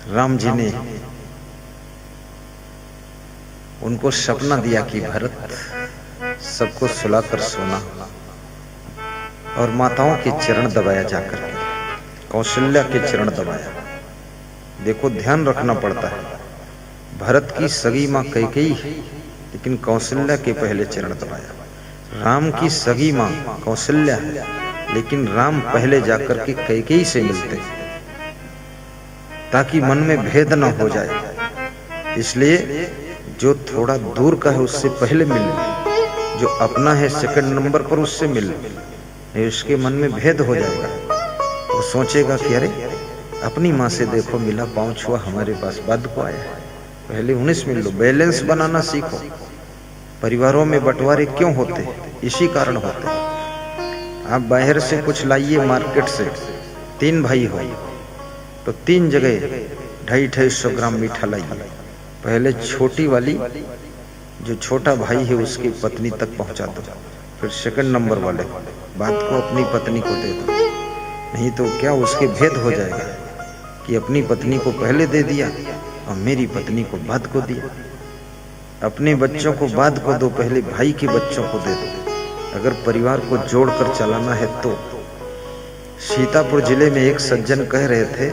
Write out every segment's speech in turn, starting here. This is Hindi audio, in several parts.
राम जी ने उनको सपना दिया कि भरत सबको सुलाकर सोना, और माताओं के चरण दबाया जाकर के, कौशल्या के चरण दबाया। देखो ध्यान रखना पड़ता है, भरत की सगी माँ कैकेयी है लेकिन कौशल्या के पहले चरण दबाया। राम की सगी माँ कौशल्या है लेकिन राम पहले जाकर के कैकेयी से मिलते ताकि मन में भेद न हो जाए। इसलिए जो थोड़ा दूर का है उससे पहले मिले, जो अपना है सेकंड नंबर पर उससे मिले, नहीं उसके मन में भेद हो जाएगा। वो सोचेगा कि अरे अपनी माँ से देखो मिला पाँव छुआ, हमारे पास बाद को आया है, पहले उन्हें से मिल लो। बैलेंस बनाना सीखो। परिवारों में बंटवारे क्यों होते हैं? इसी कारण होते हैं। आप बाहर से कुछ लाइए मार्केट से, 3 भाई हो तो 3 जगह 250-250 ग्राम मीठा लाइए। पहले छोटी वाली जो छोटा भाई है उसकी पत्नी तक पहुंचा दो, फिर सेकंड नंबर वाले बात को अपनी पत्नी को दे दो। नहीं तो क्या उसके भेद हो जाएगा कि अपनी पत्नी को पहले दे दिया और मेरी पत्नी को बाद को दिया। अपने बच्चों को बाद को दो, पहले भाई के बच्चों को दे दो। अगर परिवार को जोड़कर चलाना है तो। सीतापुर जिले में एक सज्जन कह रहे थे,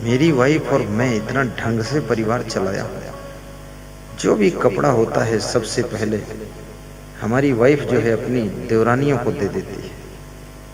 मेरी वाइफ और मैं इतना ढंग से परिवार चलाया, जो भी कपड़ा होता है सबसे पहले हमारी वाइफ जो है अपनी देवरानियों को दे देती है,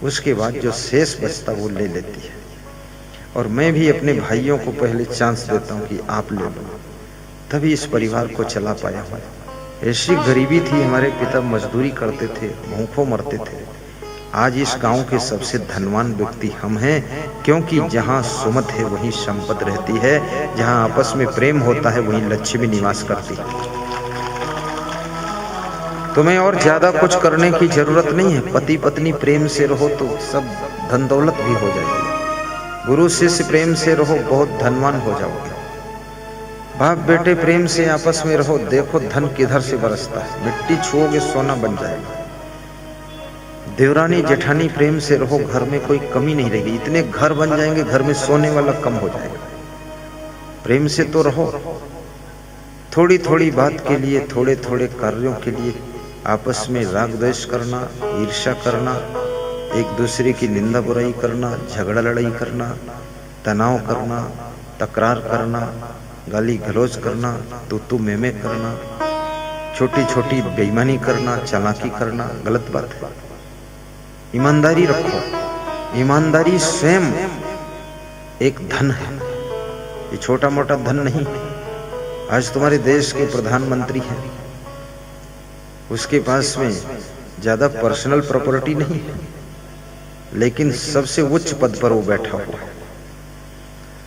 उसके बाद जो शेष बचता वो ले लेती है, और मैं भी अपने भाइयों को पहले चांस देता हूँ कि आप ले लो, तभी इस परिवार को चला पाया हूँ। ऐसी गरीबी थी, हमारे पिता मजदूरी करते थे, भूखों मरते थे। आज इस गांव के सबसे धनवान व्यक्ति हम हैं, क्योंकि जहां सुमत है वहीं संपत रहती है, जहां आपस में प्रेम होता है वहीं लक्ष्मी निवास करती है। तुम्हें और ज्यादा कुछ करने की जरूरत नहीं है। पति पत्नी प्रेम से रहो तो सब धन दौलत भी हो जाएगी। गुरु शिष्य प्रेम से रहो, बहुत धनवान हो जाओगे। बाप बेटे प्रेम से आपस में रहो, देखो धन किधर से बरसता है, मिट्टी छुओगे सोना बन जाएगा। देवरानी जेठानी प्रेम से रहो, घर में कोई कमी नहीं रहेगी। इतने घर बन जाएंगे घर में सोने वाला कम हो जाएगा। प्रेम से तो रहो। थोड़ी थोड़ी बात के लिए, थोड़े थोड़े कार्यों के लिए आपस में राग द्वेष करना, ईर्ष्या करना, एक दूसरे की निंदा बुराई करना, झगड़ा लड़ाई करना, तनाव करना, तकरार करना, गाली गलौज करना, तू मैं करना, छोटी छोटी बेईमानी करना, चालाकी करना, गलत बात है। ईमानदारी रखो। ईमानदारी स्वयं एक धन है, ये छोटा मोटा धन नहीं। आज तुम्हारे देश के प्रधानमंत्री हैं, उसके पास में ज्यादा पर्सनल प्रॉपर्टी नहीं है, लेकिन सबसे उच्च पद पर वो बैठा हुआ है।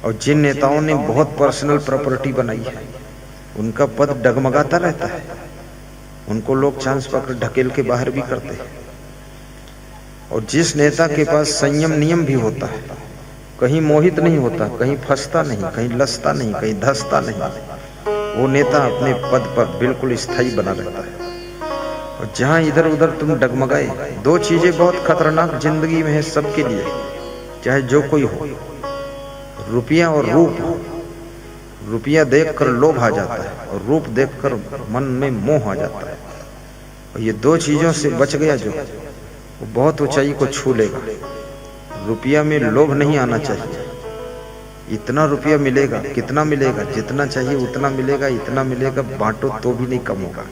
और जिन नेताओं ने बहुत पर्सनल प्रॉपर्टी बनाई है उनका पद डगमगाता रहता है, उनको लोग चांस पकड़ ढकेल के बाहर भी करते हैं। और जिस नेता के पास संयम नियम भी होता है, कहीं मोहित नहीं होता, कहीं फंसता नहीं, कहीं लसता नहीं, कहीं धसता नहीं, वो नेता अपने पद पर बिल्कुल स्थायी बना रहता है। और जहां इधर उधर तुम डगमगाए, 2 चीजें बहुत खतरनाक जिंदगी में है सबके लिए, चाहे जो कोई हो, रुपया और रूप। रुपया देखकर लोभ आ जाता है और रूप देखकर मन में मोह आ जाता है। और ये 2 चीजों से बच गया जो, वो बहुत ऊंचाई को छू लेगा। रुपया में लोभ नहीं आना चाहिए। इतना रुपया मिलेगा, कितना मिलेगा, जितना चाहिए उतना मिलेगा, इतना मिलेगा, बांटो तो भी नहीं कम होगा।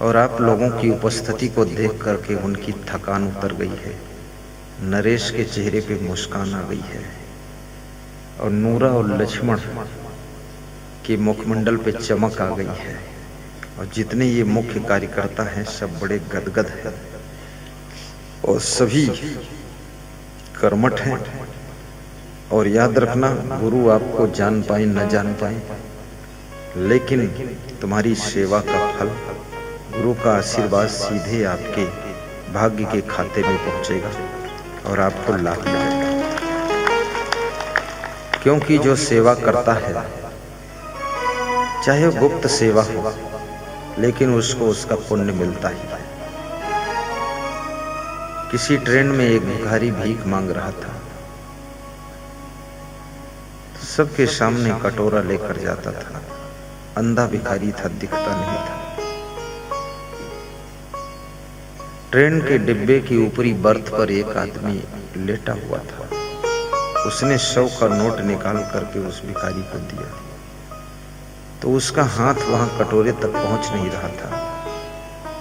और आप लोगों की उपस्थिति को देख करके उनकी थकान उतर गई है, नरेश के चेहरे पे मुस्कान आ गई है, और नूरा और लक्ष्मण के मुखमंडल पे चमक आ गई है। और जितने ये मुख्य कार्यकर्ता हैं सब बड़े गदगद हैं और सभी कर्मठ हैं। और याद रखना, गुरु आपको जान पाए न जान पाए, लेकिन तुम्हारी सेवा का फल, गुरु का आशीर्वाद सीधे आपके भाग्य के खाते में पहुंचेगा और आपको लाभ मिलेगा। क्योंकि जो सेवा करता है, चाहे गुप्त सेवा हो, लेकिन उसको उसका पुण्य मिलता ही है। किसी ट्रेन में एक भिखारी भीख मांग रहा था, सबके सामने कटोरा लेकर जाता था। अंधा भिखारी था, दिखता नहीं था। ट्रेन के डिब्बे की ऊपरी बर्थ पर एक आदमी लेटा हुआ था। उसने 100 का नोट निकाल करके उस भिखारी को दिया, तो उसका हाथ वहां कटोरे तक पहुंच नहीं रहा था।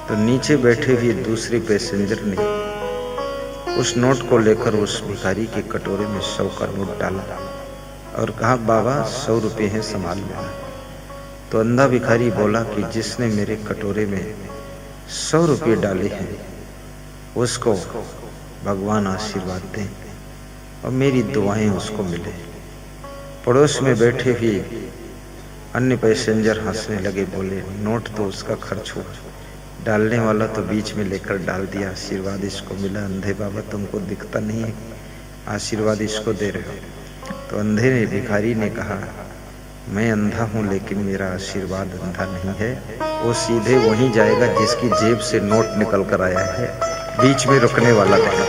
तो नीचे बैठे हुए दूसरे पैसेंजर ने उस नोट को लेकर उस भिखारी के कटोरे में 100 का नोट डाला और कहा, बाबा 100 रुपये हैं, संभाल लेना। तो अंधा भिखारी बोला कि जिसने मेरे कटोरे में 100 रुपये डाले हैं उसको भगवान आशीर्वाद दें और मेरी दुआएं उसको मिले। पड़ोस में बैठे हुए अन्य पैसेंजर हंसने लगे, बोले नोट तो उसका खर्च हुआ, डालने वाला तो बीच में लेकर डाल दिया, आशीर्वाद इसको मिला। अंधे बाबा तुमको दिखता नहीं है, आशीर्वाद इसको दे रहे हो। तो अंधे ने, भिखारी ने कहा, मैं अंधा हूं लेकिन मेरा आशीर्वाद अंधा नहीं है, वो सीधे वहीं जाएगा जिसकी जेब से नोट निकल कर आया है, बीच में रुकने वाला नहीं।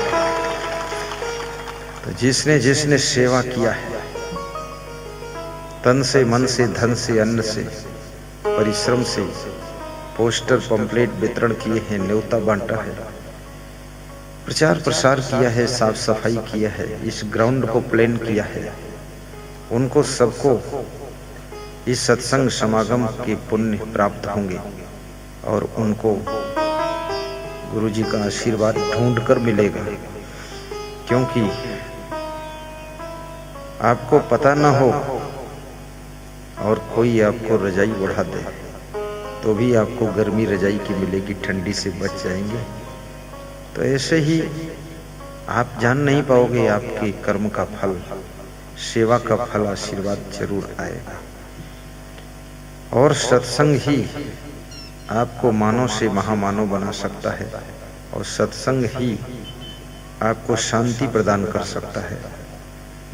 तो जिसने जिसने सेवा किया है, तन से, मन से, धन से, अन्न से, परिश्रम से, पोस्टर पंपलेट वितरण किए हैं, न्योता बांटा है, प्रचार प्रसार किया है, साफ सफाई किया है, इस ग्राउंड को प्लान किया है, उनको सबको इस सत्संग समागम के पुण्य प्राप्त होंगे और उनको गुरुजी का आशीर्वाद ढूंढ कर मिलेगा। क्योंकि आपको पता ना हो और कोई आपको रजाई उड़ा दे तो भी आपको गर्मी रजाई की मिलेगी, ठंडी से बच जाएंगे। तो ऐसे ही आप जान नहीं पाओगे आपके कर्म का फल, सेवा का फल, आशीर्वाद जरूर आएगा। और सत्संग ही आपको मानव से महामानव बना सकता है और सत्संग ही आपको शांति प्रदान कर सकता है।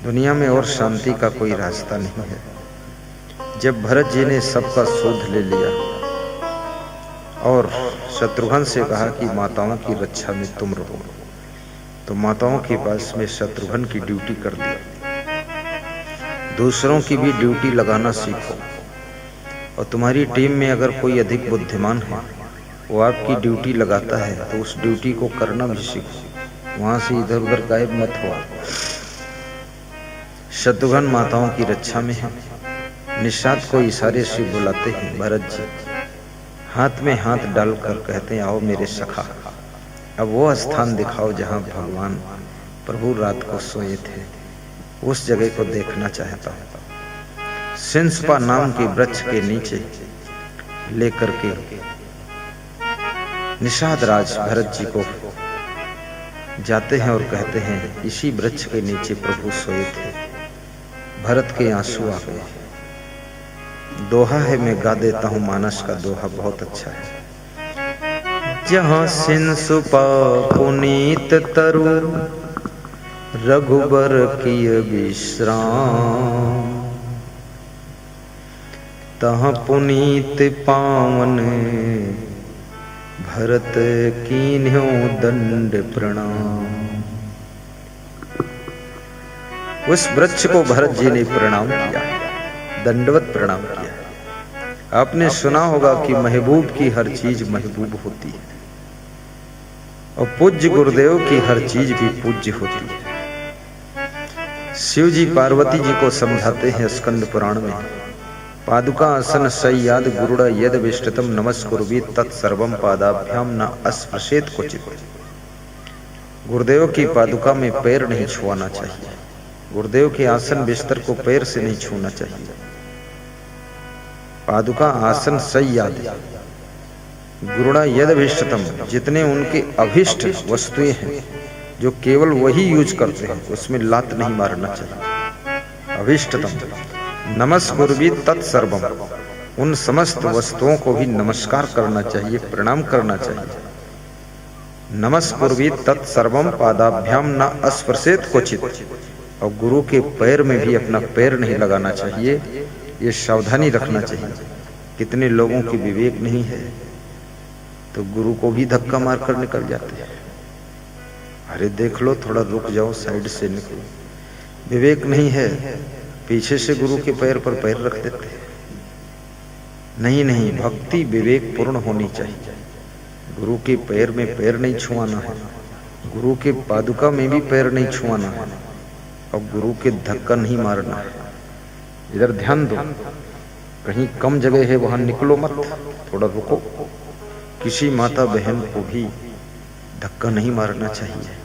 दुनिया में और शांति का कोई रास्ता नहीं है। जब भरत जी ने सबका शोध ले लिया और शत्रुघ्न से कहा कि माताओं की रक्षा में तुम रहो, तो माताओं के पास में शत्रुघ्न की ड्यूटी कर दी। दूसरों की भी ड्यूटी लगाना सीखो और तुम्हारी टीम में अगर कोई अधिक बुद्धिमान है, वो आपकी ड्यूटी लगाता है, तो उस ड्यूटी को करना भी सीखो, वहां से इधर उधर गायब मत हो। शत्रुघ्न माताओं की रक्षा में है। निषाद को इशारे से बुलाते हैं भरत जी, हाथ में हाथ डालकर कहते हैं, आओ मेरे सखा, अब वो स्थान दिखाओ जहां भगवान प्रभु रात को सोए थे, उस जगह को देखना चाहता हूं। सिंसपा नाम के वृक्ष के नीचे लेकर के निषाद राज भरत जी को जाते हैं और कहते हैं, इसी वृक्ष के नीचे प्रभु सोए थे। भरत के आंसू आ गए। दोहा है, मैं गा देता हूं, मानस का दोहा बहुत अच्छा है। जहां सिंसुपा पुनीत तरु रघुबर की विश्राम, तहाँ पुनीत पावन भरत कीन्ह्यो दंड प्रणाम। उस वृक्ष को भरत जी ने प्रणाम किया, दंडवत प्रणाम किया। आपने सुना होगा कि महबूब की हर चीज महबूब होती है और पूज्य गुरुदेव की हर चीज भी पूज्य होती है। शिव जी पार्वती जी को समझाते हैं स्कंद पुराण में, पादुका आसन सय्याद गुरुड़ा यद विष्टतम नमस्कुर्वीत तत्सर्वम पादाभ्याम न अस्पृशेत क्वचित। गुरुदेव की पादुका में पैर नहीं छुआना चाहिए, गुरुदेव के आसन बिस्तर को पैर से नहीं छूना चाहिए। पादुका आसन सय्याद गुरुड़ा यद विष्टतम, जितने उनके अभिष्ट वस्तुएं हैं जो केवल वही यूज करते हैं, उसमें लात नहीं मारना चाहिए। अभिष्टतम नमस्कुर्वीत तत्सर्वम, उन समस्त वस्तुओं को भी नमस्कार करना चाहिए, प्रणाम करना चाहिए। नमस्कुर्वीत तत्सर्वम पादाभ्याम न अस्पृशेत क्वचित, और गुरु के पैर में भी अपना पैर नहीं लगाना चाहिए, ये सावधानी रखना चाहिए। कितने लोगों की विवेक नहीं है तो गुरु को भी धक्का मारकर निकल जाते हैं। अरे देख लो, थोड़ा रुक जाओ, साइड से निकलो। विवेक नहीं है पीछे से गुरु के पैर पर पैर रख देते। नहीं नहीं, भक्ति विवेक पूर्ण होनी चाहिए। गुरु के पैर में पैर नहीं छुआना है, गुरु के पादुका में भी पैर नहीं छुआना है, और गुरु के धक्का नहीं मारना है। इधर ध्यान दो, कहीं कम जगह है वहां निकलो मत, थोड़ा रुको। किसी माता बहन को भी धक्का नहीं मारना चाहिए।